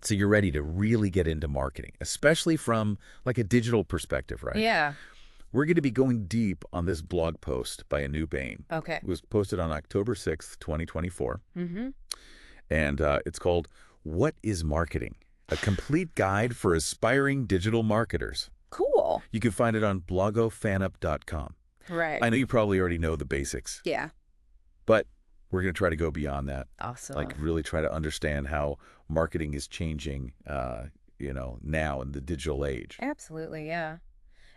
So you're ready to really get into marketing, especially from like a digital perspective, right? Yeah. We're going to be going deep on this blog post by Anu Bain. Okay. It was posted on October 6th, 2024. Mm-hmm. And it's called What is Marketing? A Complete Guide for Aspiring Digital Marketers. Cool. You can find it on blogofanup.com. Right. I know you probably already know the basics, Yeah. but we're going to try to go beyond that. Awesome. Like really try to understand how marketing is changing, now in the digital age. Absolutely, yeah.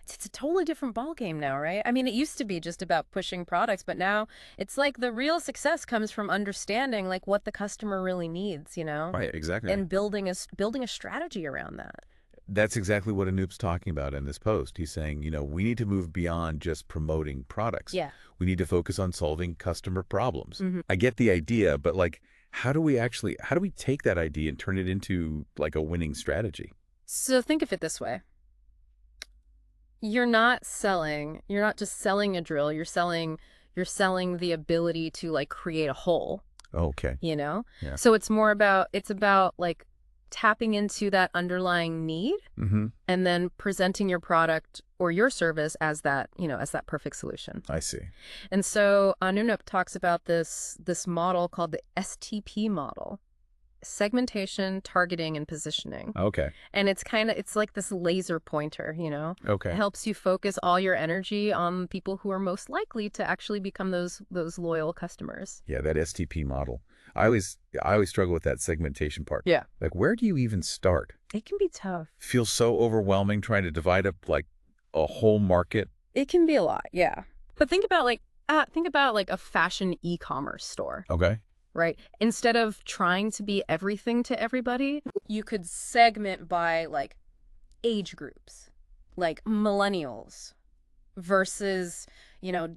It's a totally different ballgame now, right? I mean, it used to be just about pushing products, but now it's like the real success comes from understanding like what the customer really needs, Right, exactly. and building a strategy around that. That's exactly what Anoop's talking about in this post. He's saying, we need to move beyond just promoting products. Yeah. We need to focus on solving customer problems. Mm-hmm. I get the idea, but like, how do we take that idea and turn it into like a winning strategy? So think of it this way. You're not just selling a drill, you're selling the ability to like create a whole, Okay. Yeah. So it's about like tapping into that underlying need and then presenting your product or your service as that, as that perfect solution. I see. And so Anunup talks about this model called the STP model. Segmentation, targeting, and positioning. Okay. And it's like this laser pointer, Okay. It helps you focus all your energy on people who are most likely to actually become those loyal customers. Yeah, that STP model. I always struggle with that segmentation part. Yeah. Like, where do you even start? It can be tough. Feels so overwhelming trying to divide up like a whole market. It can be a lot, yeah. But think about like a fashion e-commerce store. Okay. Right? Instead of trying to be everything to everybody, you could segment by like age groups, like millennials versus,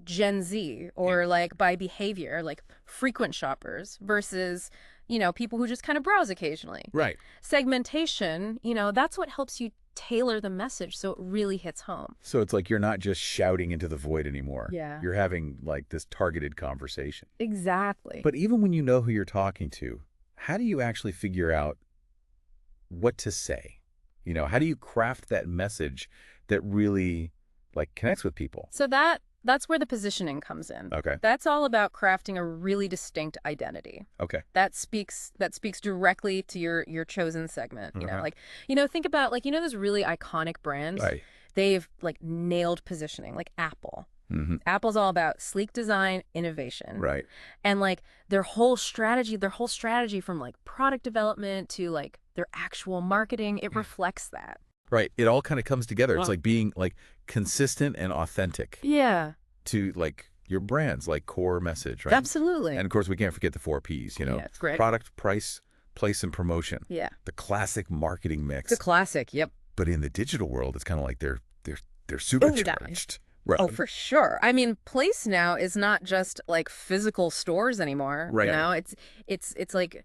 Gen Z, or like by behavior, like frequent shoppers versus, people who just kind of browse occasionally. Right. Segmentation, that's what helps you tailor the message so it really hits home. So it's like you're not just shouting into the void anymore. Yeah. You're having like this targeted conversation. Exactly. But even when you know who you're talking to, how do you actually figure out what to say? How do you craft that message that really like connects with people? So that's where the positioning comes in. Okay. That's all about crafting a really distinct identity. Okay. That speaks directly to your chosen segment. Think about like, those really iconic brands. Right. They've like nailed positioning, like Apple. Mm-hmm. Apple's all about sleek design, innovation. Right. And like their whole strategy from like product development to like their actual marketing, it reflects that. Right. It all kind of comes together. It's like being like consistent and authentic. Yeah. To like your brand's like core message, right? Absolutely. And of course we can't forget the 4 Ps, Yeah, it's great. Product, price, place, and promotion. Yeah. The classic marketing mix. The classic, yep. But in the digital world, it's kind of like they're supercharged. Right. Oh, for sure. I mean, place now is not just like physical stores anymore. Right. It's like,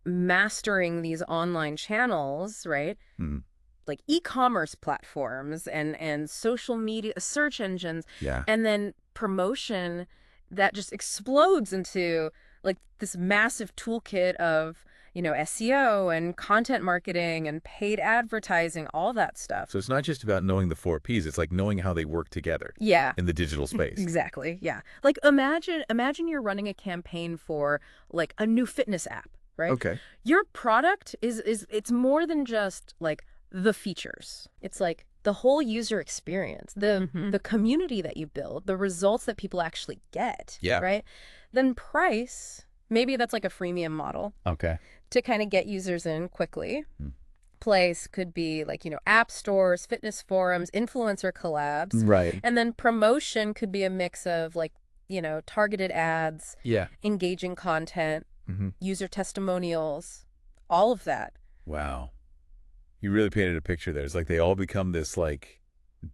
mastering these online channels, right? Mm-hmm. Like e-commerce platforms and social media search engines. Yeah. And then promotion that just explodes into like this massive toolkit of, SEO and content marketing and paid advertising, all that stuff. So it's not just about knowing the 4 Ps, it's like knowing how they work together. Yeah. In the digital space. Exactly. Yeah. Like imagine you're running a campaign for like a new fitness app, right? Okay. Your product it's more than just like the features. It's like the whole user experience, the community that you build, the results that people actually get. Yeah. Right. Then price, maybe that's like a freemium model. Okay. To kind of get users in quickly. Place could be like, app stores, fitness forums, influencer collabs. Right. And then promotion could be a mix of like, targeted ads, engaging content, user testimonials, all of that. Wow. You really painted a picture there. It's like they all become this like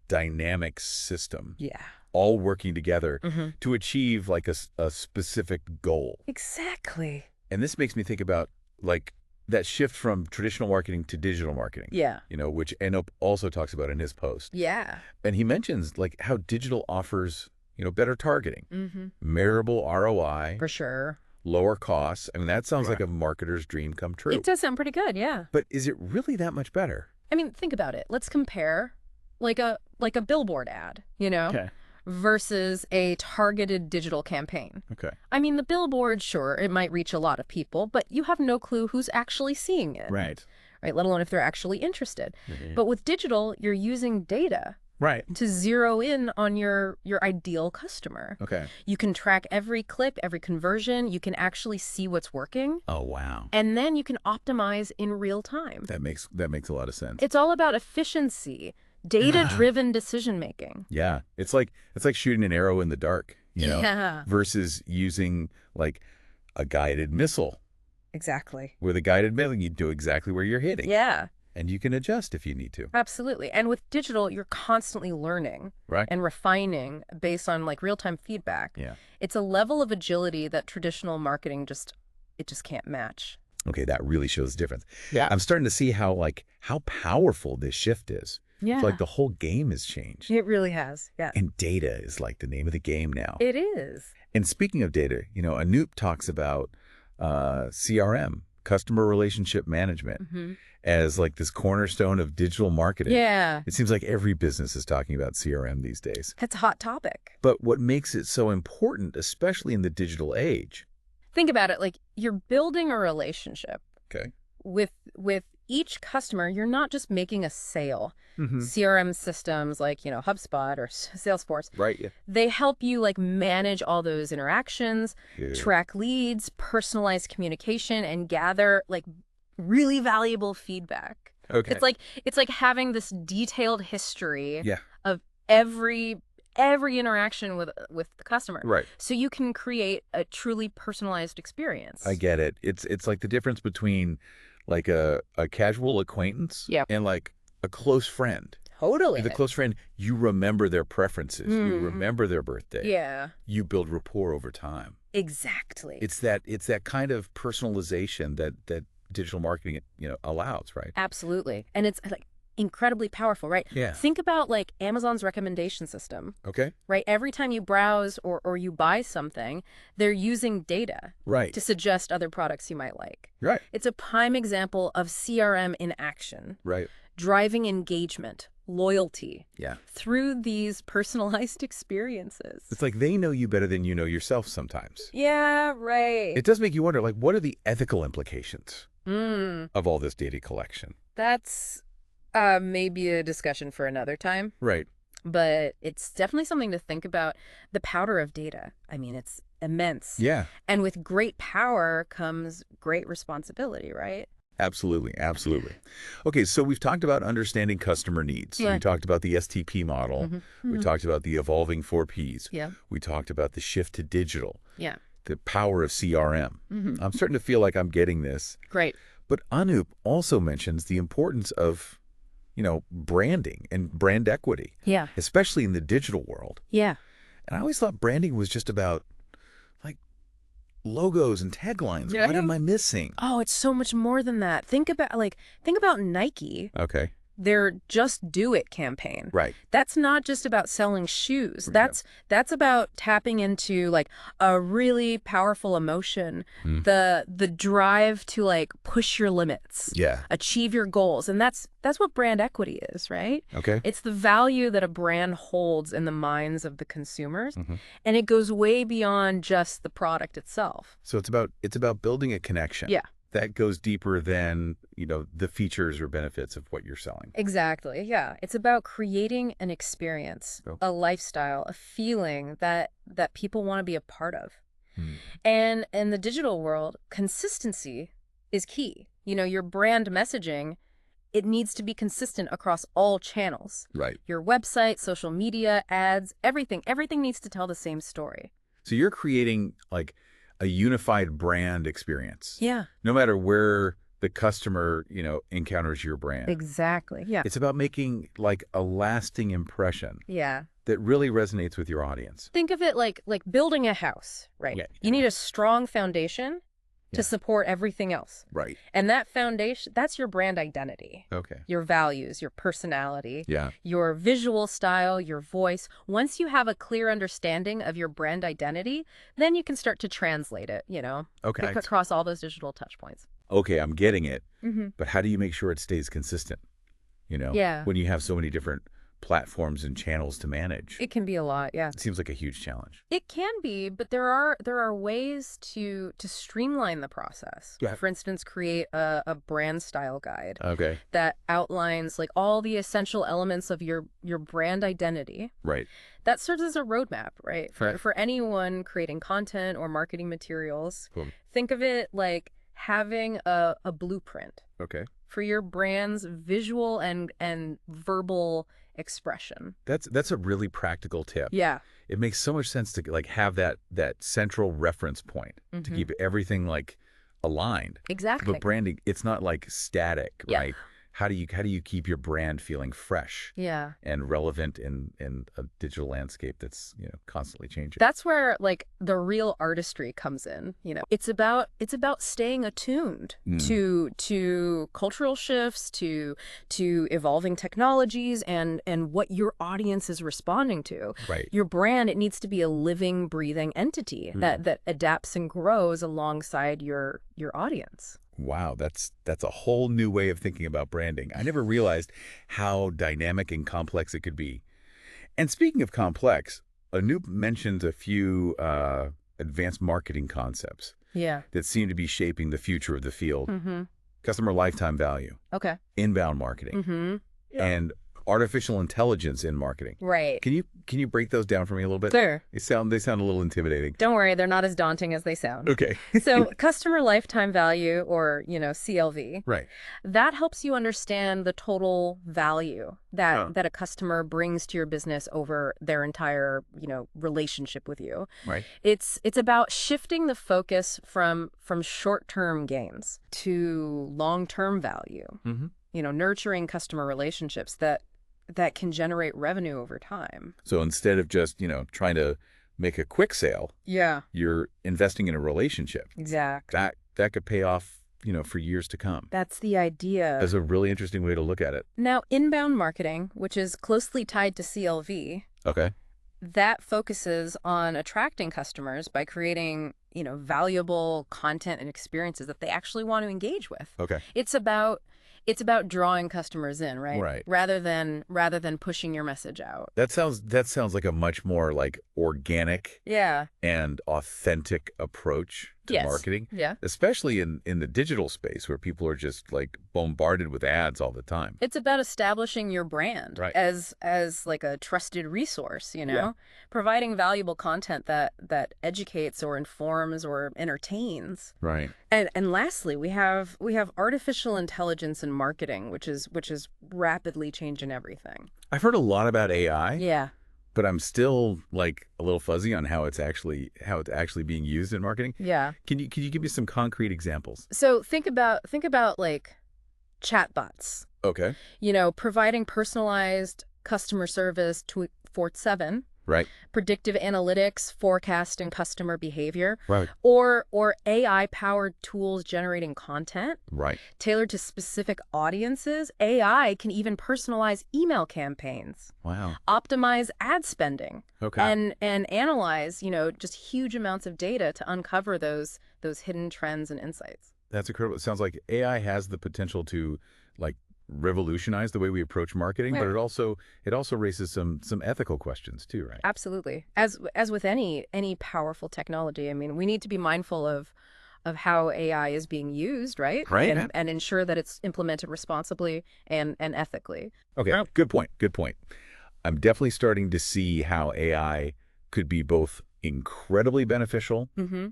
dynamic system. Yeah. All working together to achieve like a specific goal. Exactly. And this makes me think about like that shift from traditional marketing to digital marketing. Yeah. Which Anup also talks about in his post. Yeah. And he mentions like how digital offers, better targeting, measurable ROI. For sure. lower costs. I mean, that sounds like Right. a marketer's dream come true. It does sound pretty good, yeah. But is it really that much better? I mean, think about it. Let's compare like a billboard ad, Okay. versus a targeted digital campaign. Okay. I mean, the billboard, sure, it might reach a lot of people, but you have no clue who's actually seeing it, Right. right? Let alone if they're actually interested. Mhm. But with digital, you're using data Right. to zero in on your ideal customer. Okay. You can track every click, every conversion. You can actually see what's working. Oh, wow. And then you can optimize in real time. That makes a lot of sense. It's all about efficiency, data-driven decision-making. Yeah. It's like shooting an arrow in the dark, Yeah, versus using like a guided missile. exactly. With a guided missile, you do exactly where you're hitting. Yeah, And you can adjust if you need to. absolutely. And with digital, you're constantly learning Right. and refining based on like real-time feedback. Yeah. It's a level of agility that traditional marketing just can't match. Okay, that really shows the difference. Yeah. I'm starting to see how powerful this shift is. Yeah, It's like the whole game has changed. it really has. Yeah, And data is like the name of the game now. it is. And speaking of data, Anoop talks about CRM, customer relationship management, Mm-hmm. as like this cornerstone of digital marketing. Yeah, It seems like every business is talking about CRM these days. that's a hot topic. But what makes it so important, especially in the digital age? Think about it, like you're building a relationship Okay. with each customer. You're not just making a sale. Mm-hmm. CRM systems like, HubSpot or Salesforce, Right. Yeah. they help you like manage all those interactions, Yeah. track leads, personalize communication, and gather like really valuable feedback. Okay. It's like having this detailed history Yeah. of every interaction with the customer. Right. So you can create a truly personalized experience. I get it. It's like the difference between like a casual acquaintance Yep. and like a close friend. Totally. The close friend, you remember their preferences. You Mm. remember their birthday. Yeah, You build rapport over time. exactly. It's that kind of personalization that digital marketing, allows, right? Absolutely. And it's like incredibly powerful, right? Yeah. Think about like Amazon's recommendation system, Okay. right? Every time you browse or you buy something, they're using data Right. to suggest other products you might like. Right. It's a prime example of CRM in action, Right. driving engagement, loyalty Yeah. through these personalized experiences. It's like they know you better than you know yourself sometimes. Yeah, right. It does make you wonder, like, what are the ethical implications Mm, of all this data collection? that's maybe a discussion for another time. Right. But it's definitely something to think about. The power of data. I mean, it's immense. Yeah. And with great power comes great responsibility, right? Absolutely. Absolutely. Okay, so we've talked about understanding customer needs. Yeah. We talked about the STP model. We talked about the evolving 4Ps. Yeah. We talked about the shift to digital, Yeah. the power of CRM. I'm starting to feel like I'm getting this. Great. But Anoop also mentions the importance of, branding and brand equity, Yeah. especially in the digital world. Yeah. And I always thought branding was just about like logos and taglines. Yeah. What am I missing? Oh, it's so much more than that. Think about Nike. Okay. Their Just Do It campaign. Right. That's not just about selling shoes. Yeah. That's about tapping into like a really powerful emotion, Hmm. the drive to like push your limits, Yeah. achieve your goals, and that's what brand equity is, right? Okay. It's the value that a brand holds in the minds of the consumers, Mhm. and it goes way beyond just the product itself. So it's about building a connection. Yeah. That goes deeper than, the features or benefits of what you're selling. Exactly. Yeah. It's about creating an experience, Oh. a lifestyle, a feeling that people want to be a part of. Hmm. And in the digital world, consistency is key. Your brand messaging, it needs to be consistent across all channels. Right. Your website, social media, ads, everything needs to tell the same story. So you're creating like a unified brand experience. Yeah. No matter where the customer, encounters your brand. Exactly. Yeah. It's about making like a lasting impression Yeah. that really resonates with your audience. Think of it like building a house, right? Yeah. You need a strong foundation to support everything else. Right. And that foundation, that's your brand identity. Okay. Your values, your personality, Yeah. your visual style, your voice. Once you have a clear understanding of your brand identity, then you can start to translate it, Okay. across all those digital touch points. Okay, I'm getting it. Mm-hmm. But how do you make sure it stays consistent? Yeah. When you have so many different platforms and channels to manage. It can be a lot, yeah. It seems like a huge challenge. It can be, but there are ways to streamline the process. Yeah. For instance, create a brand style guide Okay. that outlines like all the essential elements of your brand identity. Right. That serves as a roadmap, right? Right. For anyone creating content or marketing materials. Cool. Think of it like having a blueprint Okay. for your brand's visual and verbal expression. That's a really practical tip. Yeah. It makes so much sense to like have that central reference point to keep everything like aligned. Exactly. But branding, it's not like static, Yeah. right? How do you keep your brand feeling fresh Yeah. and relevant in a digital landscape that's, constantly changing? That's where like the real artistry comes in, It's about staying attuned to cultural shifts, to evolving technologies and what your audience is responding to. Right. Your brand, it needs to be a living, breathing entity that adapts and grows alongside your audience. Wow, that's a whole new way of thinking about branding. I never realized how dynamic and complex it could be. And speaking of complex, Anoop mentioned a few advanced marketing concepts Yeah. that seem to be shaping the future of the field. Mm-hmm. Customer lifetime value, Okay. inbound marketing, Mm-hmm. and artificial intelligence in marketing. Right. Can you break those down for me a little bit? Sure. They sound a little intimidating. Don't worry, they're not as daunting as they sound. Okay. So customer lifetime value, or, CLV, Right. that helps you understand the total value that a customer brings to your business over their entire, relationship with you. Right. It's about shifting the focus from short-term gains to long-term value. Mm-hmm. Nurturing customer relationships that can generate revenue over time. So instead of just, trying to make a quick sale, Yeah. you're investing in a relationship. Exactly. That could pay off, for years to come. That's the idea. That's a really interesting way to look at it. Now, inbound marketing, which is closely tied to CLV, Okay. that focuses on attracting customers by creating, valuable content and experiences that they actually want to engage with. Okay. It's about drawing customers in, right? Right. Rather than pushing your message out. That sounds like a much more like organic Yeah. and authentic approach to Yes. marketing, Yeah. especially in the digital space where people are just like bombarded with ads all the time. It's about establishing your brand Right. as like a trusted resource, Yeah. providing valuable content that educates or informs or entertains. Right. And lastly, we have artificial intelligence in marketing, which is rapidly changing everything. I've heard a lot about AI, Yeah. but I'm still like a little fuzzy on how it's actually being used in marketing. Yeah. Can you give me some concrete examples? So think about like chatbots, Okay. providing personalized customer service 24/7, Right. predictive analytics, forecasting customer behavior, Right. or AI-powered tools generating content Right. tailored to specific audiences. AI can even personalize email campaigns, Wow. optimize ad spending, Okay. and analyze, just huge amounts of data to uncover those hidden trends and insights. That's incredible. It sounds like AI has the potential to like revolutionize the way we approach marketing, but it also raises some ethical questions too, right? Absolutely. As with any powerful technology, I mean, we need to be mindful of how AI is being used, right? Right. And ensure that it's implemented responsibly and ethically. Okay. Good point. Good point. I'm definitely starting to see how AI could be both incredibly beneficial Mm-hmm.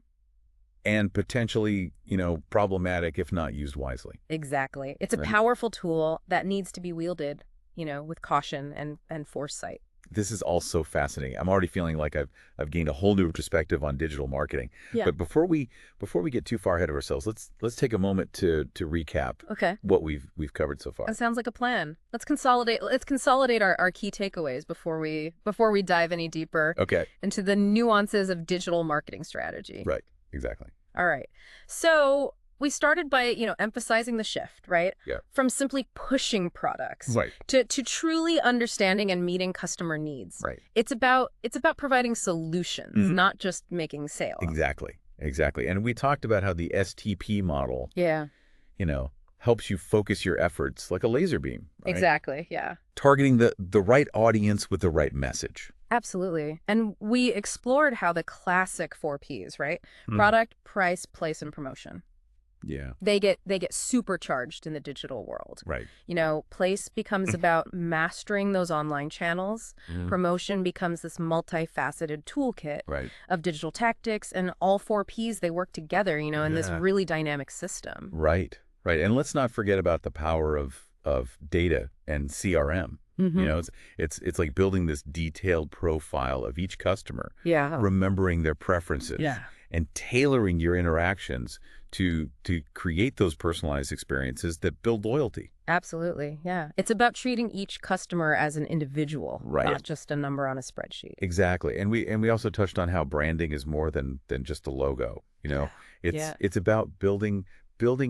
and potentially, problematic if not used wisely. Exactly. It's a Right. powerful tool that needs to be wielded, with caution and foresight. This is all so fascinating. I'm already feeling like I've gained a whole new perspective on digital marketing. Yeah. But before we get too far ahead of ourselves, let's take a moment to recap Okay. what we've covered so far. That sounds like a plan. Let's consolidate our key takeaways before we dive any deeper Okay. into the nuances of digital marketing strategy. Right. Exactly. All right. So we started by, emphasizing the shift, right? Yeah. From simply pushing products Right. to truly understanding and meeting customer needs. Right. It's about providing solutions, not just making sales. Exactly. Exactly. And we talked about how the STP model, Yeah, helps you focus your efforts like a laser beam, right? exactly. Yeah. Targeting the right audience with the right message. Absolutely. And we explored how the classic 4Ps, right? Hmm. Product, price, place, and promotion. Yeah. They get supercharged in the digital world. Right. Place becomes about mastering those online channels. Promotion becomes this multifaceted toolkit Right. of digital tactics, and all 4Ps, they work together, in this Yeah. really dynamic system. Right. Right. And let's not forget about the power of data and CRM. It's like building this detailed profile of each customer, Yeah. remembering their preferences, and tailoring your interactions to create those personalized experiences that build loyalty. Absolutely. Yeah. It's about treating each customer as an individual, Right. not just a number on a spreadsheet. Exactly. And we also touched on how branding is more than just a logo. It's about building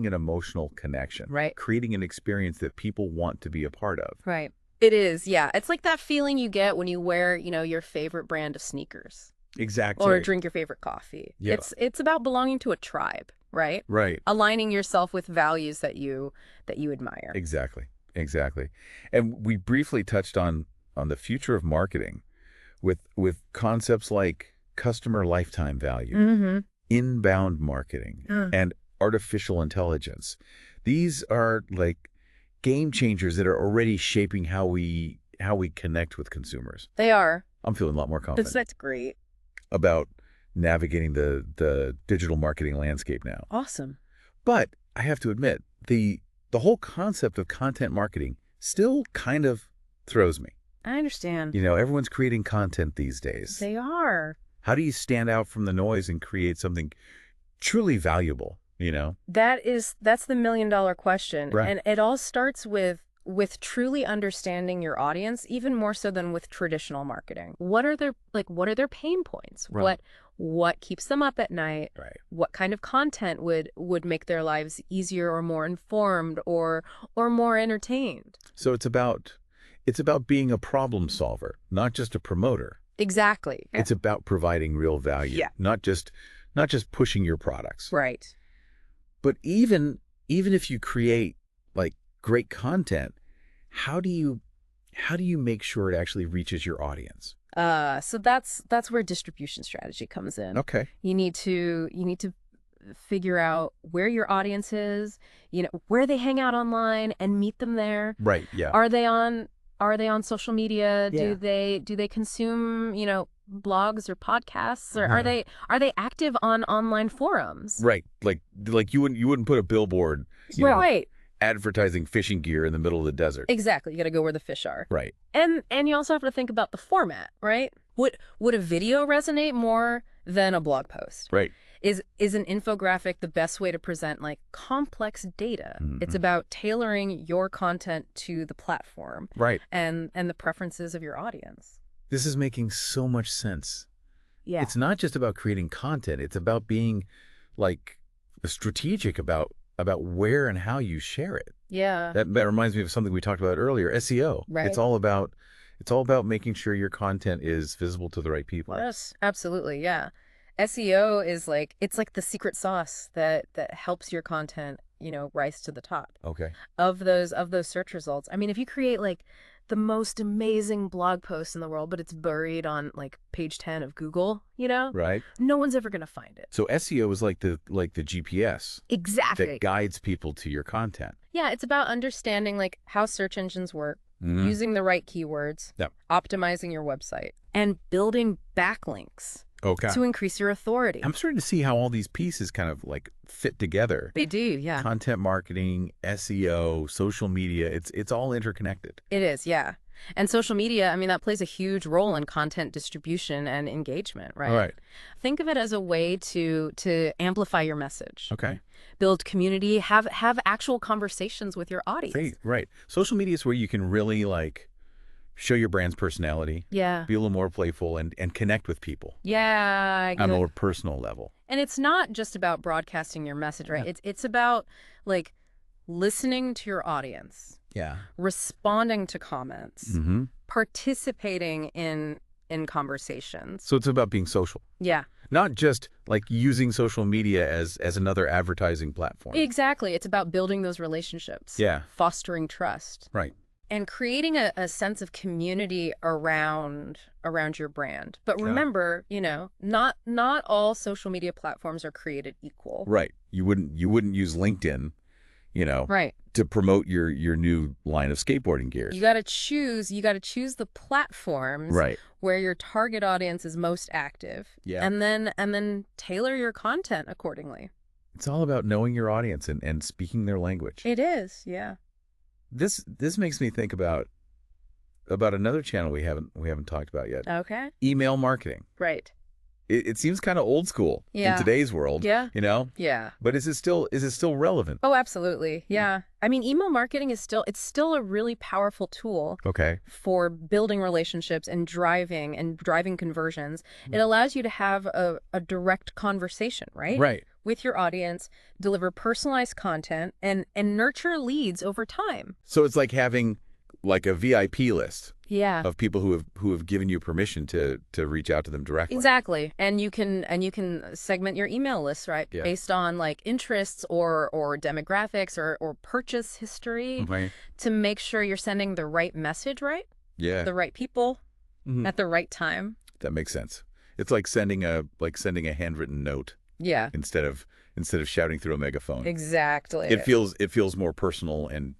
an emotional connection, Right. creating an experience that people want to be a part of. Right. It is, yeah. It's like that feeling you get when you wear, your favorite brand of sneakers. Exactly. Or drink your favorite coffee. Yeah. It's about belonging to a tribe, right? Right. Aligning yourself with values that you admire. Exactly. Exactly. And we briefly touched on the future of marketing with concepts like customer lifetime value, inbound marketing, and artificial intelligence. These are like game changers that are already shaping how we connect with consumers. They are. I'm feeling a lot more confident That's great. about navigating the digital marketing landscape now. Awesome. But I have to admit, the whole concept of content marketing still kind of throws me. I understand. Everyone's creating content these days. They are. How do you stand out from the noise and create something truly valuable, That's the million-dollar question. Right. And it all starts with truly understanding your audience, even more so than with traditional marketing. What are their pain points? Right. What keeps them up at night? Right. What kind of content would make their lives easier or more informed or more entertained? So it's about being a problem solver, not just a promoter. Exactly. It's about providing real value, not just pushing your products. Right. But even if you create like great content, how do you make sure it actually reaches your audience? So that's where distribution strategy comes in. Okay. You need to figure out where your audience is, where they hang out online and meet them there. Right. Yeah. Are they on social media? Yeah. Do they consume, blogs or podcasts, or are they active on online forums? Right. Like you wouldn't put a billboard, Right. advertising fishing gear in the middle of the desert. Exactly. You got to go where the fish are. Right. And you also have to think about the format, right? Would a video resonate more than a blog post? Right. Is an infographic the best way to present like complex data? It's about tailoring your content to the platform, Right. and the preferences of your audience. This is making so much sense. Yeah. It's not just about creating content. It's about being like strategic about where and how you share it. Yeah. That reminds me of something we talked about earlier, SEO. Right. It's all about making sure your content is visible to the right people. Yes, absolutely. Yeah. SEO is it's like the secret sauce that helps your content, rise to the top Okay. of those search results. I mean, if you create like the most amazing blog post in the world, but it's buried on like page 10 of Google, Right. no one's ever going to find it. So SEO is like the GPS Exactly. that guides people to your content. Yeah, it's about understanding like how search engines work, Mhm. using the right keywords, Yep. optimizing your website, and building backlinks Okay. to increase your authority. I'm starting to see how all these pieces kind of like fit together. They do, yeah. Content marketing, SEO, social media, it's all interconnected. It is, yeah. And social media, I mean, that plays a huge role in content distribution and engagement, right? All right. Think of it as a way to amplify your message. Okay. Build community, have actual conversations with your audience. Great. Right. Social media is where you can really like Show your brand's personality. Yeah. Be a little more playful and connect with people Yeah. on a more personal level. And it's not just about broadcasting your message, right? Yeah. It's about like listening to your audience, Yeah. responding to comments, Mm-hmm. participating in conversations. So it's about being social. Yeah. Not just like using social media as another advertising platform. Exactly. It's about building those relationships. Yeah. Fostering trust. Right. And creating a sense of community around your brand. But remember, not all social media platforms are created equal. Right. You wouldn't use LinkedIn, Right. to promote your new line of skateboarding gear. You got to choose the platforms Right. where your target audience is most active. Yeah. And then tailor your content accordingly. It's all about knowing your audience and speaking their language. It is, yeah. This makes me think about another channel we haven't talked about yet. Okay. Email marketing. Right. It seems kind of old school in today's world. Yeah. Yeah. But is it still relevant? Oh, absolutely. Yeah. I mean, email marketing it's still a really powerful tool. Okay. For building relationships and driving conversions. It allows you to have a direct conversation, right? Right. With your audience, deliver personalized content and nurture leads over time. So it's like having like a VIP list. Yeah. Of people who have given you permission to reach out to them directly. Exactly. And you can segment your email list, right? Yeah. Based on like interests or demographics or purchase history Right. to make sure you're sending the right message, right? Yeah. The right people Mhm. at the right time. That makes sense. It's like sending a handwritten note Yeah. instead of shouting through a megaphone. Exactly. It feels more personal and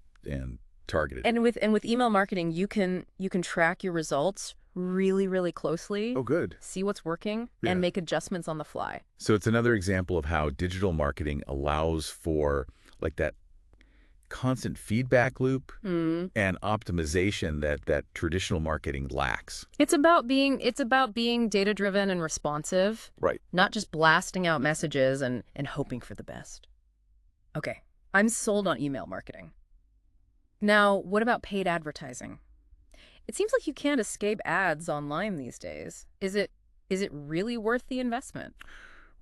targeted. And with email marketing, you can track your results really, really closely. Oh, good. See what's working Yeah. and make adjustments on the fly. So it's another example of how digital marketing allows for like that constant feedback loop and optimization that traditional marketing lacks. It's about being data-driven and responsive. Right. Not just blasting out messages and hoping for the best. Okay, I'm sold on email marketing. Now, what about paid advertising? It seems like you can't escape ads online these days. Is it really worth the investment?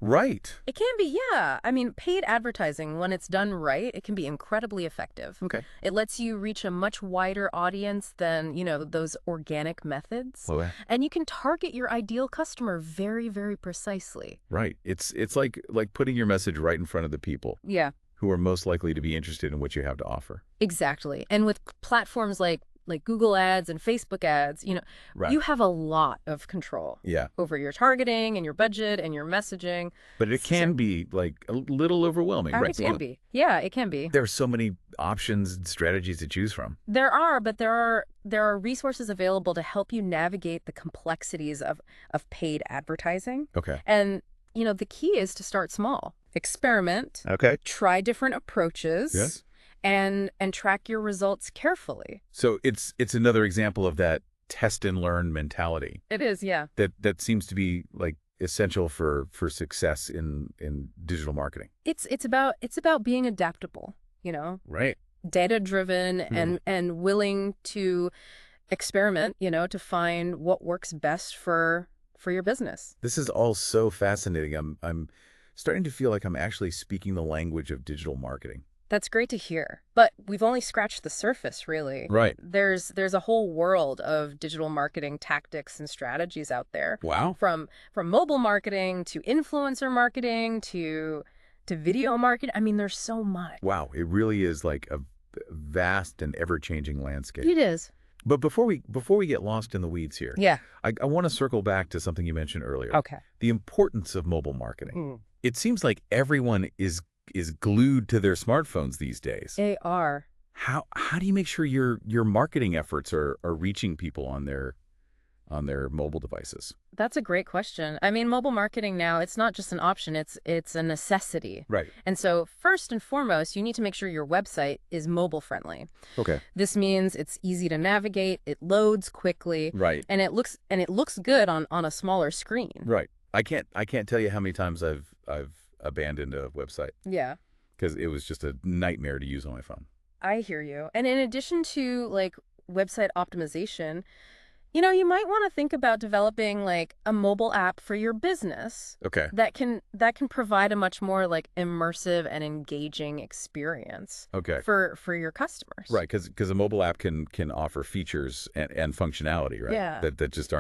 Right. It can be, yeah. I mean, paid advertising, when it's done right, it can be incredibly effective. Okay. It lets you reach a much wider audience than, those organic methods. Well, And you can target your ideal customer very, very precisely. right. It's like putting your message right in front of the people Yeah. who are most likely to be interested in what you have to offer. Exactly. And with platforms like Google ads and Facebook ads, Right. you have a lot of control Yeah. over your targeting and your budget and your messaging. But it can be like a little overwhelming, right? It can be. Yeah, it can be. There are so many options and strategies to choose from. There are, but there are resources available to help you navigate the complexities of paid advertising. Okay. And, the key is to start small. Experiment. Okay. Try different approaches. Yes. And track your results carefully. So it's another example of that test and learn mentality It is, yeah. that seems to be like essential for success in digital marketing. It's about being adaptable, Right. data-driven and willing to experiment, to find what works best for your business. This is all so fascinating. I'm starting to feel like I'm actually speaking the language of digital marketing. That's great to hear. But we've only scratched the surface, really. Right. There's a whole world of digital marketing tactics and strategies out there. Wow. From mobile marketing to influencer marketing to video marketing. I mean, there's so much. Wow. It really is like a vast and ever-changing landscape. It is. But before we get lost in the weeds here, Yeah. I want to circle back to something you mentioned earlier. Okay. The importance of mobile marketing. It seems like everyone is glued to their smartphones these days. They are. How do you make sure your marketing efforts are reaching people on their mobile devices? That's a great question. I mean, mobile marketing now, it's not just an option, it's a necessity. Right. And so first and foremost, you need to make sure your website is mobile friendly. Okay. This means it's easy to navigate, it loads quickly, Right. and it looks good on a smaller screen. Right. I can't tell you how many times I've abandoned a website Yeah. because it was just a nightmare to use on my phone. I hear you. And in addition to like website optimization, you might want to think about developing like a mobile app for your business Okay. that can provide a much more like immersive and engaging experience Okay. for your customers. Right, because a mobile app can offer features and functionality, right? Yeah. That just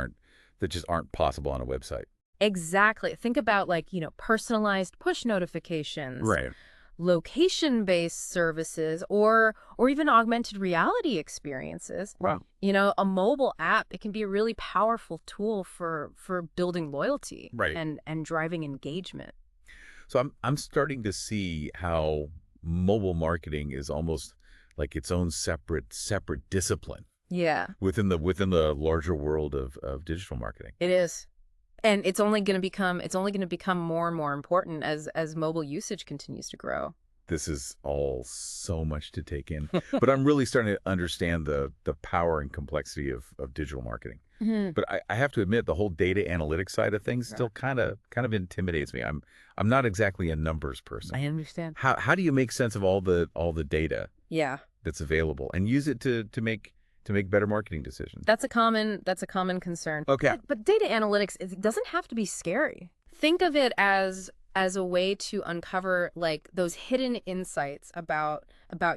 aren't possible on a website. Exactly. Think about like, personalized push notifications, Right. location-based services, or even augmented reality experiences. Wow. A mobile app, it can be a really powerful tool for building loyalty Right. and driving engagement. So I'm starting to see how mobile marketing is almost like its own separate discipline Yeah, within the larger world of digital marketing. it is. And it's only going to become more and more important as mobile usage continues to grow. This is all so much to take in, but I'm really starting to understand the power and complexity of digital marketing. Mhm. But I have to admit, the whole data analytics side of things Yeah. still kind of intimidates me. I'm not exactly a numbers person. I understand. How do you make sense of all the data Yeah. that's available and use it to make better marketing decisions? That's a common concern. Okay. But data analytics, it doesn't have to be scary. Think of it as a way to uncover like those hidden insights about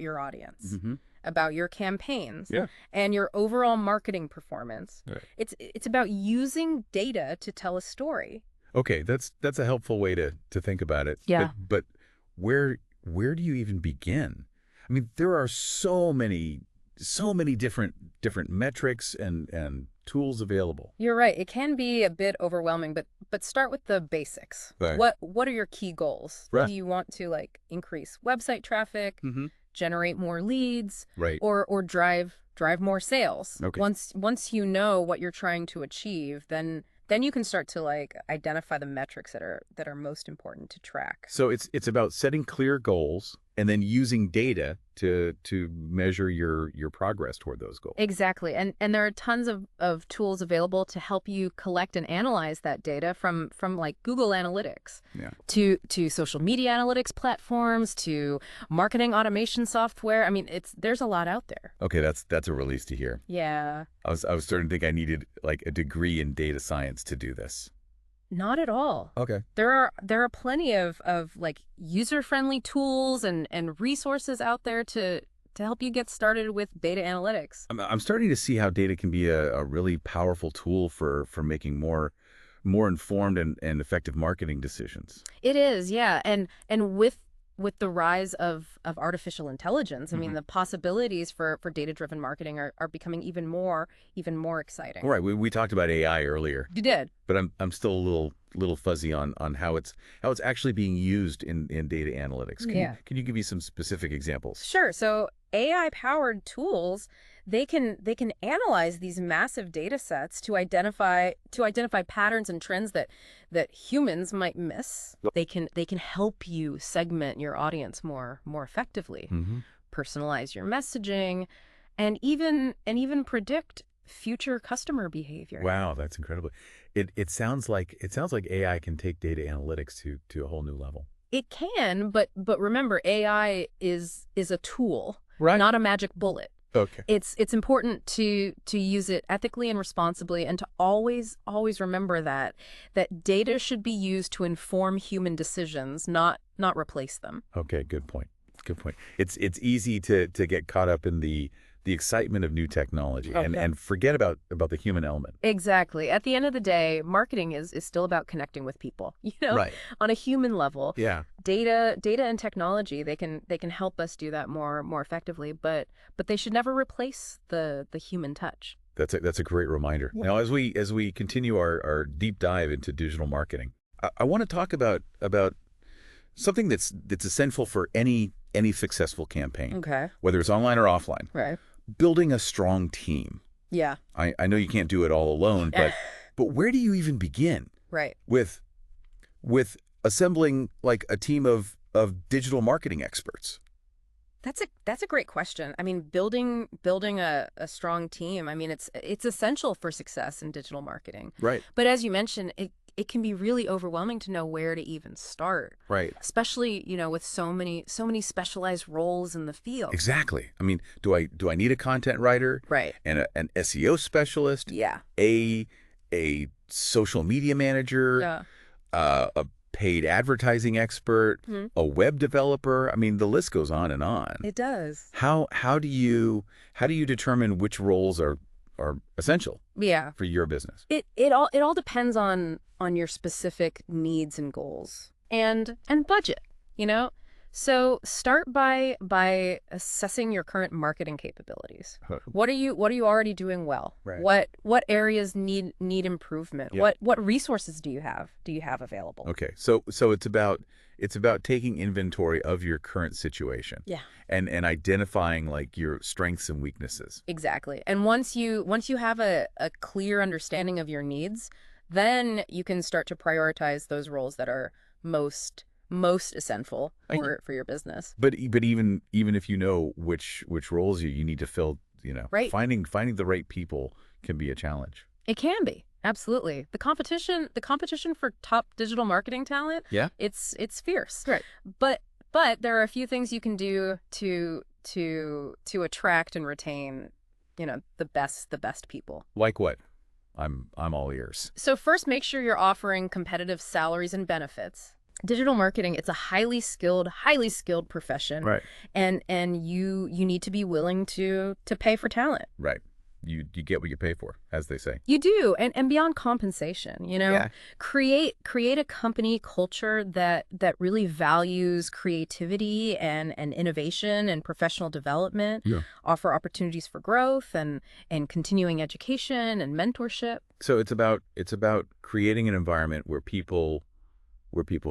your audience, Mm-hmm. about your campaigns, Yeah. and your overall marketing performance. Right. It's about using data to tell a story. Okay, that's a helpful way to think about it. Yeah. But where do you even begin? I mean, there are so many different metrics and tools available. You're right. It can be a bit overwhelming, but start with the basics. Right. What are your key goals? Right. Do you want to like increase website traffic, Mm-hmm. generate more leads, Right. or drive more sales? Okay. Once you know what you're trying to achieve, then you can start to like identify the metrics that are most important to track. So it's about setting clear goals and then using data to measure your progress toward those goals. Exactly. And there are tons of tools available to help you collect and analyze that data from like Google Analytics Yeah. to social media analytics platforms to marketing automation software. I mean, there's a lot out there. Okay, that's a release to hear. Yeah. I was starting to think I needed like a degree in data science to do this. Not at all. Okay. There are plenty of like user-friendly tools and resources out there to help you get started with data analytics. I'm starting to see how data can be a really powerful tool for making more informed and effective marketing decisions. It is, yeah. And with the rise of artificial intelligence, I mean, the possibilities for data-driven marketing are becoming even more exciting. All right, we talked about AI earlier, You did. but I'm still a little fuzzy on how it's actually being used in data analytics. Can you give me some specific examples? Sure. So AI-powered tools, they can analyze these massive data sets to identify patterns and trends that humans might miss. They can help you segment your audience more effectively, Mm-hmm. personalize your messaging, and even predict future customer behavior. Wow, that's incredible. It sounds like AI can take data analytics to a whole new level. It can, but remember, AI is a tool, Right. not a magic bullet. Okay. It's important to use it ethically and responsibly, and to always remember that data should be used to inform human decisions, not replace them. Okay, good point. Good point. It's easy to get caught up in the excitement of new technology and forget about the human element. Exactly. At the end of the day, marketing is still about connecting with people, Right. on a human level. Yeah. Data and technology, they can help us do that more effectively, but they should never replace the human touch. That's a great reminder. Now, as we continue our deep dive into digital marketing, I want to talk about something that's essential for any successful campaign, Okay. whether it's online or offline. Right. Building a strong team. Yeah. I know you can't do it all alone, but where do you even begin Right. with assembling like a team of digital marketing experts? That's a great question. I mean, building a strong team, I mean, it's essential for success in digital marketing. Right. But as you mentioned, it can be really overwhelming to know where to even start. Right. Especially, with so many specialized roles in the field. Exactly. I mean, do I need a content writer Right. and an SEO specialist, Yeah. a social media manager, Yeah. a paid advertising expert, Mhm. a web developer? I mean, the list goes on and on. It does. How do you determine which roles are essential Yeah. for your business? It all depends on your specific needs and goals and budget, you know? So start by assessing your current marketing capabilities. What are you already doing well? Right. What areas need improvement? Yep. What resources do you have available? Okay. So it's about taking inventory of your current situation. Yeah. And identifying like your strengths and weaknesses. Exactly. And once you have a clear understanding of your needs, then you can start to prioritize those roles that are most essential for your business. But even if you know which roles you need to fill, Right. finding the right people can be a challenge. It can be. Absolutely. The competition for top digital marketing talent, Yeah. it's fierce. Right. But there are a few things you can do to attract and retain, the best people. Like what? I'm all ears. So first, make sure you're offering competitive salaries and benefits. Digital marketing, it's a highly skilled profession. Right. And you need to be willing to pay for talent. Right. You get what you pay for, as they say. You do. And beyond compensation, Yeah. create a company culture that really values creativity and innovation and professional development. Yeah. Offer opportunities for growth and continuing education and mentorship. So it's about creating an environment where people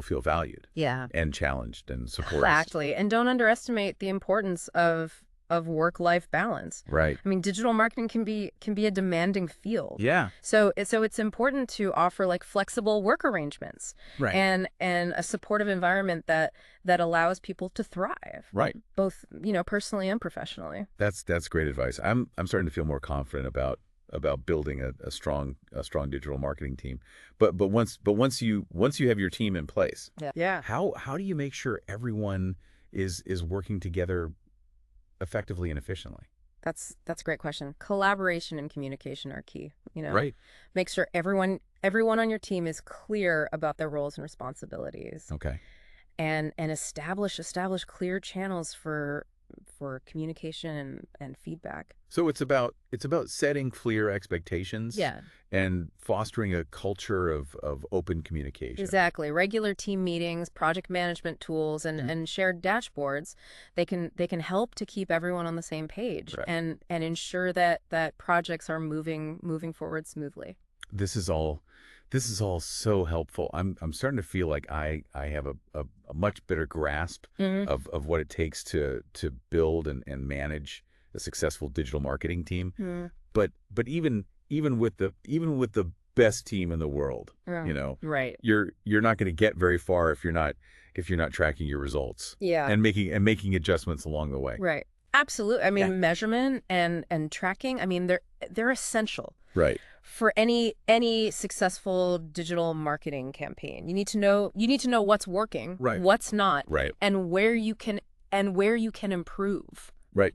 feel valued. Yeah. And challenged and supported. Exactly. And don't underestimate the importance of work-life balance. Right. I mean, digital marketing can be a demanding field. Yeah. So it's important to offer like flexible work arrangements. Right. And a supportive environment that allows people to thrive. Right. Both, personally and professionally. That's great advice. I'm starting to feel more confident about building a strong digital marketing team. But once you have your team in place, Yeah. how do you make sure everyone is working together effectively and efficiently? That's a great question. Collaboration and communication are key. Right. Make sure everyone on your team is clear about their roles and responsibilities. Okay. And establish clear channels for communication and feedback. So it's about setting clear expectations. Yeah. And fostering a culture of open communication. Exactly. Regular team meetings, project management tools, and shared dashboards, they can help to keep everyone on the same page. Right. and ensure that projects are moving forward smoothly. This is all so helpful. I'm starting to feel like I have a much better grasp of what it takes to build and manage a successful digital marketing team. But even with the best team in the world, Right. you're not going to get very far if you're not tracking your results. Yeah. And making adjustments along the way. Right. Absolutely. I mean, Yeah. measurement and tracking, I mean, they're essential. Right. For any successful digital marketing campaign. You need to know what's working, Right. what's not, Right. and where you can improve. Right.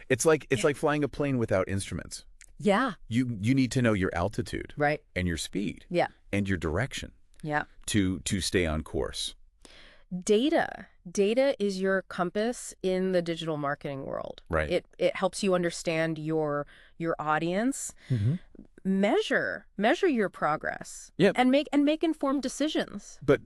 It's like flying a plane without instruments. Yeah. You need to know your altitude. Right. And your speed. Yeah. And your direction. Yeah. To stay on course. Data is your compass in the digital marketing world. Right. It helps you understand your audience. Measure your progress. Yep. And make informed decisions. But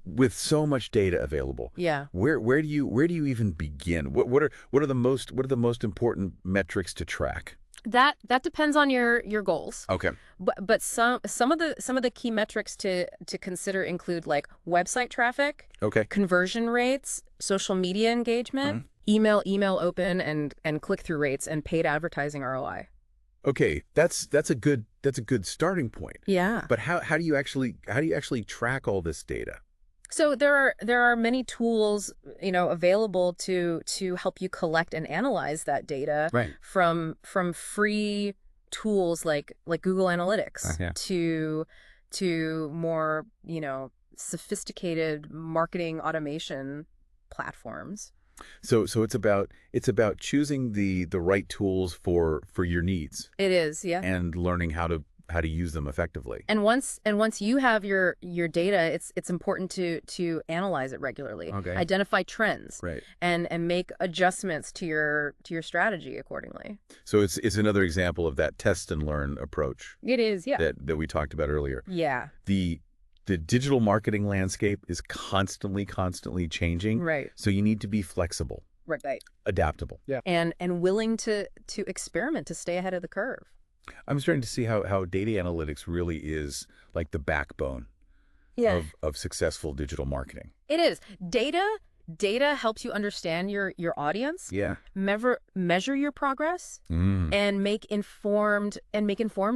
with so much data available, Yeah. where do you even begin? What are the most important metrics to track? That depends on your goals. Okay. But some of the key metrics to consider include like website traffic, Okay. conversion rates, social media engagement, email open and click-through rates, and paid advertising ROI. Okay, that's a good starting point. Yeah. But how do you actually track all this data? So there are many tools, available to help you collect and analyze that data. Right. From free tools like Google Analytics Yeah. to more, sophisticated marketing automation platforms. So it's about choosing the right tools for your needs It is, yeah. and learning how to use them effectively. And once you have your data, it's important to analyze it regularly, Okay. identify trends, Right. and make adjustments to your strategy accordingly. So it's another example of that test and learn approach It is, yeah. that we talked about earlier. Yeah. The digital marketing landscape is constantly changing. Right. So you need to be flexible, Right. adaptable. Yeah. And willing to experiment to stay ahead of the curve. I'm starting to see how data analytics really is like the backbone Yeah. of successful digital marketing. It is. Data helps you understand your audience, Yeah. measure your progress, and make informed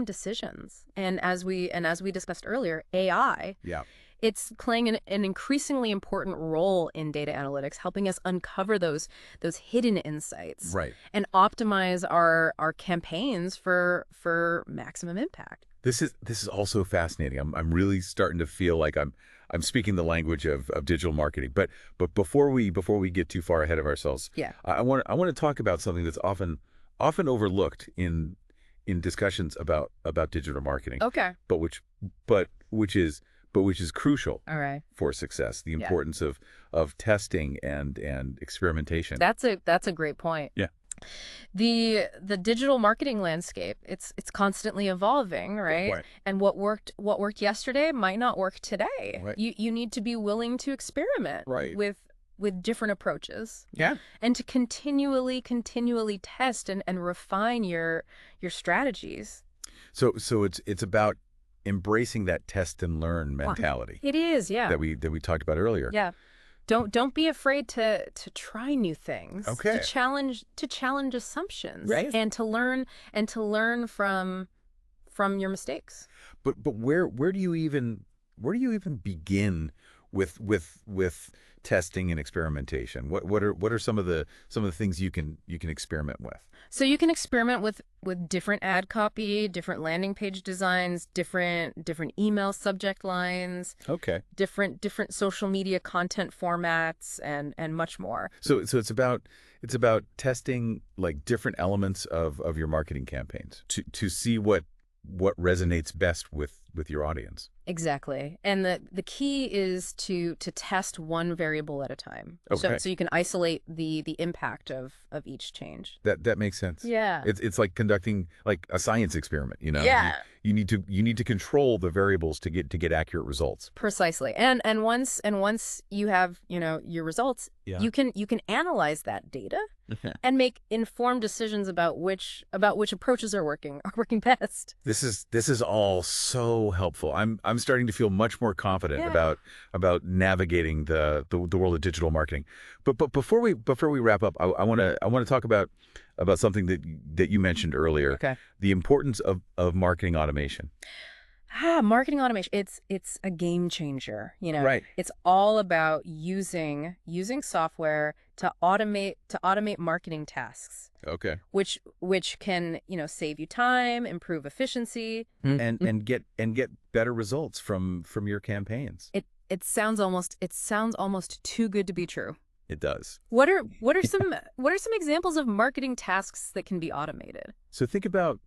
decisions. And as we discussed earlier, AI, Yeah. it's playing an increasingly important role in data analytics, helping us uncover those hidden insights, Right. and optimize our campaigns for maximum impact. This is also fascinating. I'm really starting to feel like I'm speaking the language of digital marketing. But before we get too far ahead of ourselves, Yeah. I want to talk about something that's often overlooked in discussions about digital marketing. Okay. But which is crucial All right. for success. The Yeah. importance of testing and experimentation. That's a great point. Yeah. The digital marketing landscape, it's constantly evolving, right? Right. And what worked yesterday might not work today. Right. You need to be willing to experiment Right. with different approaches, Yeah. and to continually test and refine your strategies. So it's about embracing that test and learn mentality It is, yeah. that we talked about earlier. Yeah. Don't be afraid to try new things. Okay. To challenge assumptions. Right. And to learn from your mistakes. But where do you even begin with testing and experimentation? What are some of the things you can experiment with? So you can experiment with different ad copy, different landing page designs, different email subject lines, Okay. different social media content formats, and much more. So it's about testing like different elements of your marketing campaigns to see what resonates best with your audience. Exactly. And the key is to test one variable at a time. Okay. So you can isolate the impact of each change. That makes sense. Yeah. It's like conducting like a science experiment, you know. Yeah. You need to control the variables to get accurate results. Precisely. And once you have, your results, Yeah. you can analyze that data and make informed decisions about which approaches are working best. This is all so helpful. I'm starting to feel much more confident Yeah. about navigating the world of digital marketing. But before we wrap up, I want to talk about something that you mentioned earlier. Okay. The importance of marketing automation. Marketing automation, it's a game changer, Right. It's all about using software to automate marketing tasks, Okay. which can, save you time, improve efficiency. And get better results from your campaigns. It sounds almost too good to be true. It does. What are some examples of marketing tasks that can be automated? So think about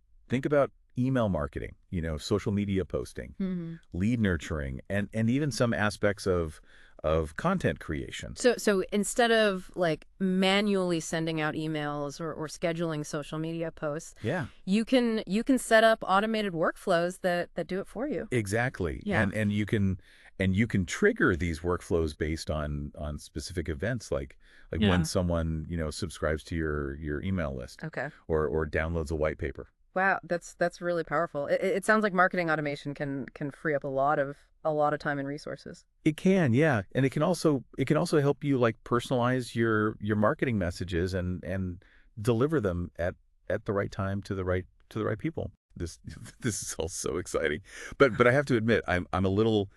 email marketing, social media posting, Mm-hmm. lead nurturing, and even some aspects of content creation. So instead of like manually sending out emails or scheduling social media posts, Yeah, you can set up automated workflows that do it for you. exactly. Yeah. And you can trigger these workflows based on specific events, like Yeah. when someone subscribes to your email list Okay. or downloads a white paper. Wow, that's really powerful. It sounds like marketing automation can free up a lot of time and resources. It can, yeah, and it can also help you like personalize your marketing messages and deliver them at the right time to the right people. This is all so exciting, but I have to admit I'm a little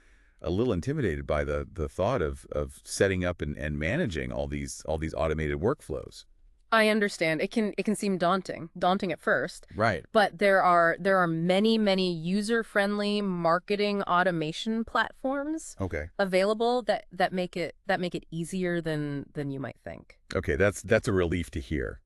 intimidated by the thought of setting up and managing all these automated workflows. I understand. It can seem daunting at first, Right. but there are many user-friendly marketing automation platforms Okay. available that make it easier than you might think. Okay, that's a relief to hear.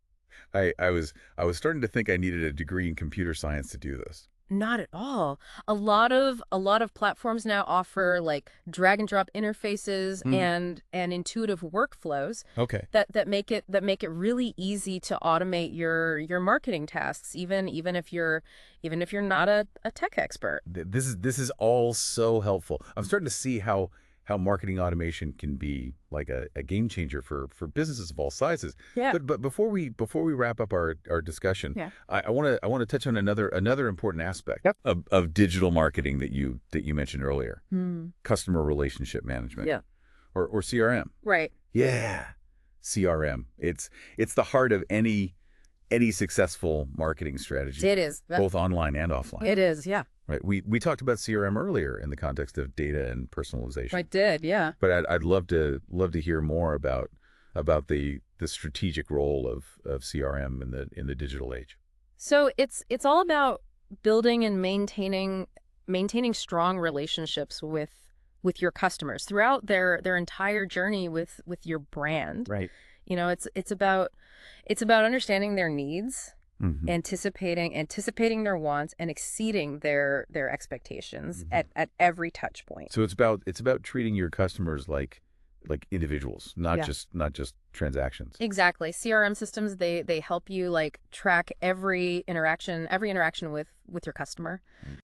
I was starting to think I needed a degree in computer science to do this. Not at all. A lot of platforms now offer like drag and drop interfaces Hmm. and intuitive workflows Okay. that make it really easy to automate your marketing tasks, even if you're not a tech expert. This is all so helpful. I'm starting to see how marketing automation can be like a game changer for businesses of all sizes. Yeah. But before we wrap up our discussion, Yeah. I want to touch on another important aspect Yep. of digital marketing that you mentioned earlier, Hmm. customer relationship management, Yeah. or CRM. Right. Yeah, CRM. It's the heart of any successful marketing strategy, It is. both online and offline. It is. Yeah. Right. We talked about CRM earlier in the context of data and personalization. I did. Yeah. But I'd love to hear more about the strategic role of CRM in the digital age. So it's all about building and maintaining strong relationships with your customers throughout their entire journey with your brand. Right. It's about understanding their needs, Hmm. anticipating their wants, and exceeding their expectations Hmm. at every touch point. So it's about treating your customers like individuals, not Yeah. just transactions. Exactly. CRM systems, they help you like track every interaction with your customer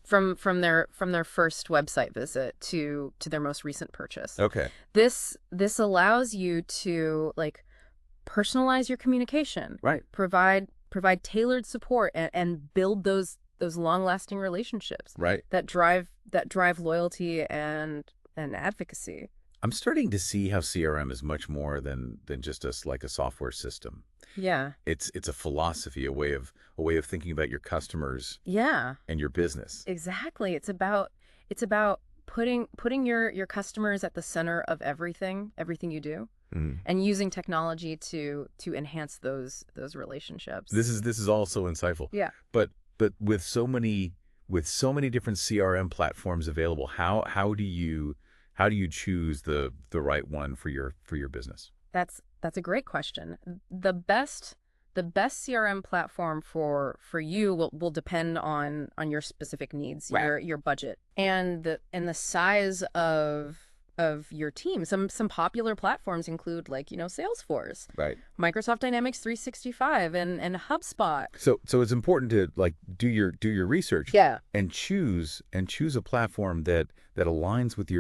Mm. from their first website visit to their most recent purchase. Okay. This allows you to like personalize your communication, Right. provide tailored support and build those long-lasting relationships Right. that drive loyalty and advocacy. I'm starting to see how CRM is much more than just like a software system. Yeah. It's a philosophy, a way of thinking about your customers Yeah. and your business. Exactly. It's about putting your customers at the center of everything you do, Mm. and using technology to enhance those relationships. This is all so insightful. Yeah. But with so many different CRM platforms available, how do you choose the right one for your business? That's a great question. The best CRM platform for you will depend on your specific needs, Right. your budget, and the size of your team. Some popular platforms include like, Salesforce, Right. Microsoft Dynamics 365, and HubSpot. So it's important to like do your research Yeah. and choose a platform that aligns with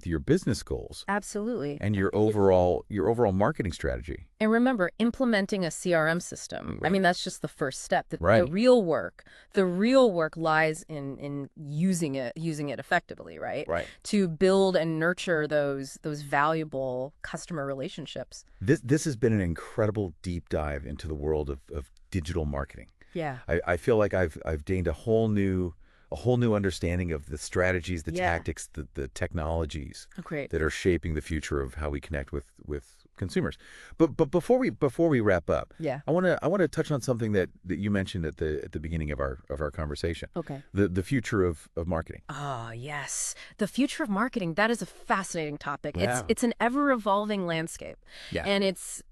your business goals Absolutely. and your overall marketing strategy. And remember, implementing a CRM system, I Right. mean, that's just the first step. The Right. real work lies in using it effectively, right? Right. To build and nurture those valuable customer relationships. This has been an incredible deep dive into the world of digital marketing. Yeah. I feel like I've gained a whole new understanding of the strategies, the Yeah. tactics, the technologies Great. that are shaping the future of how we connect with consumers. But before we wrap up, Yeah. I want to touch on something that you mentioned at the beginning of our conversation. Okay. The future of marketing. Ah, yes. The future of marketing, that is a fascinating topic. It's Yeah. it's an ever-evolving landscape. Yeah. And it's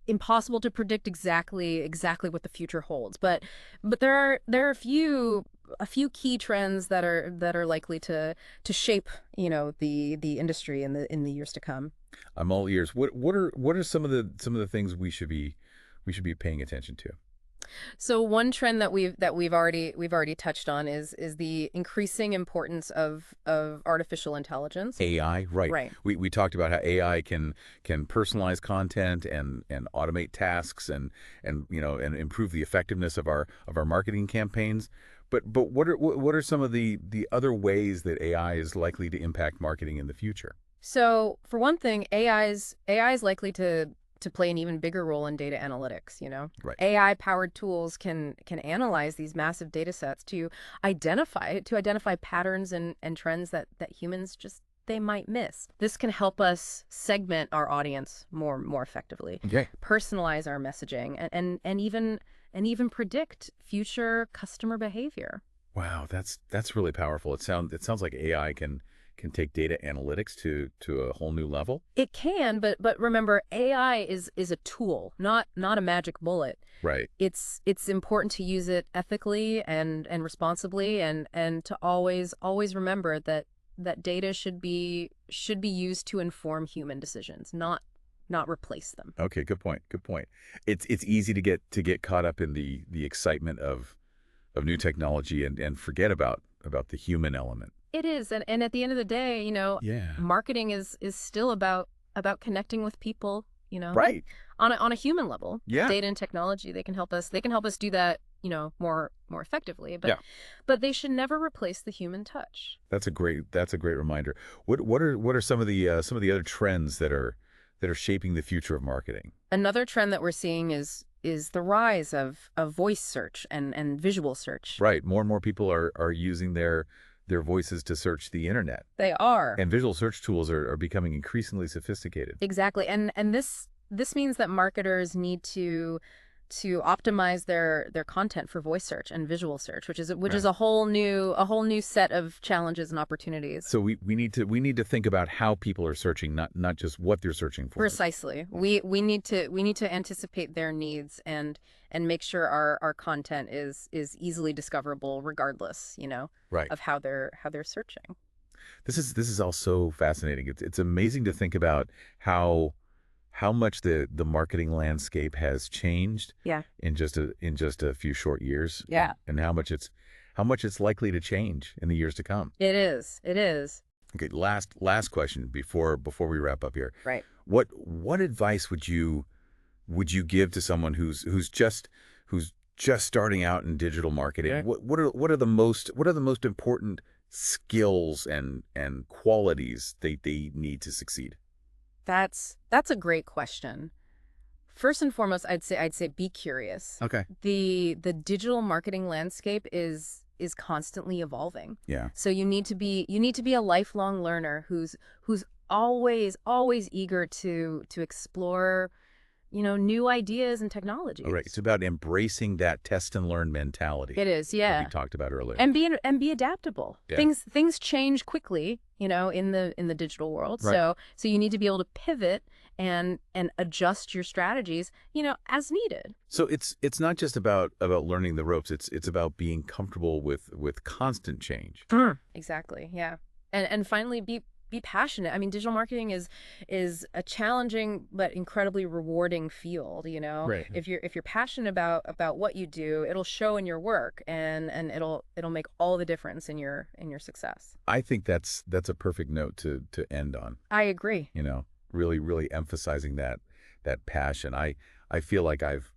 impossible to predict exactly what the future holds. But there are a few key trends that are likely to shape, the industry in the years to come. I'm all ears. What are some of the things we should be paying attention to? So one trend that we've already touched on is the increasing importance of artificial intelligence. AI, right. Right. We talked about how AI can personalize content and automate tasks and improve the effectiveness of our marketing campaigns. But what are some of the other ways that AI is likely to impact marketing in the future? So for one thing, AI is likely to play an even bigger role in data analytics. Right. AI-powered tools can analyze these massive data sets to identify patterns and trends that humans just they might miss. This can help us segment our audience more effectively, Okay. personalize our messaging, and even predict future customer behavior. Wow, that's really powerful. It sounds like AI can take data analytics to a whole new level. It can, but remember, AI is a tool, not a magic bullet. Right. It's important to use it ethically and responsibly, and to always remember that data should be used to inform human decisions, not replace them. Okay, good point. Good point. It's easy to get caught up in the excitement of new technology and forget about the human element. It is, and at the end of the day, Yeah. marketing is still about connecting with people, Right. on a human level. Yeah. Data and technology, they can help us do that, more effectively, but Yeah. but they should never replace the human touch. That's a great reminder. What are some of the other trends that are shaping the future of marketing? Another trend that we're seeing is the rise of voice search and visual search. Right. More and more people are using their voices to search the internet. They are. And visual search tools are becoming increasingly sophisticated. Exactly. And this means that marketers need to optimize their content for voice search and visual search, which is Right. a whole new set of challenges and opportunities. So we need to think about how people are searching, not just what they're searching for. Precisely. We need to anticipate their needs and make sure our content is easily discoverable regardless, Right. of how they're searching. This is all so fascinating. It's amazing to think about how much the marketing landscape has changed Yeah. in just a few short years. Yeah. And how much it's likely to change in the years to come. It is. It is. Okay, last question before we wrap up here. Right. What advice would you give to someone who's just starting out in digital marketing? Yeah. What are the most important skills and qualities they need to succeed? That's a great question. First and foremost, I'd say be curious. Okay. The digital marketing landscape is constantly evolving. Yeah. So you need to be a lifelong learner who's always eager to explore, new ideas and technologies. All right. It's about embracing that test and learn mentality It is, that yeah. we talked about earlier. And be adaptable. Yeah. Things change quickly, in the digital world. Right. So you need to be able to pivot and adjust your strategies, as needed. So it's not just about learning the ropes. It's about being comfortable with constant change. Exactly. Yeah. And finally, be passionate. I mean, digital marketing is a challenging but incredibly rewarding field. Right. If you're passionate about what you do, it'll show in your work, and it'll make all the difference in your success. I think that's a perfect note to end on. I agree. Really emphasizing that passion. I feel like I've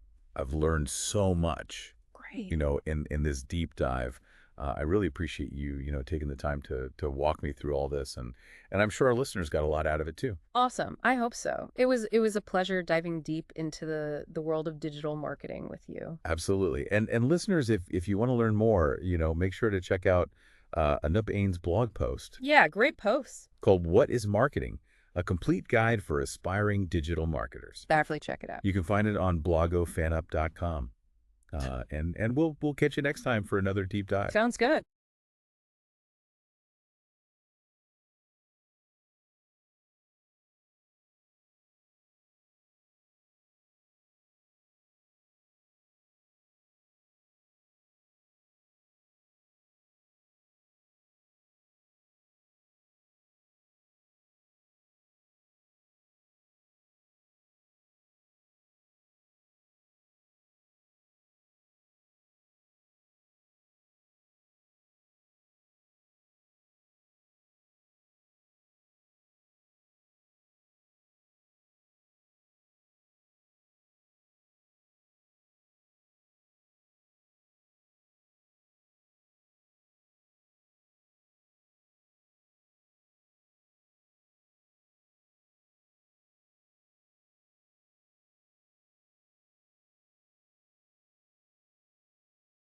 learned so much, Great. in this deep dive. I really appreciate you taking the time to walk me through all this, and I'm sure our listeners got a lot out of it too. Awesome. I hope so. It was a pleasure diving deep into the world of digital marketing with you. Absolutely. And listeners, if you want to learn more, make sure to check out Anup Ain's blog post Yeah, great posts. called "What is Marketing? A Complete Guide for Aspiring Digital Marketers." Definitely check it out. You can find it on blogofanup.com. And we'll catch you next time for another deep dive. Sounds good.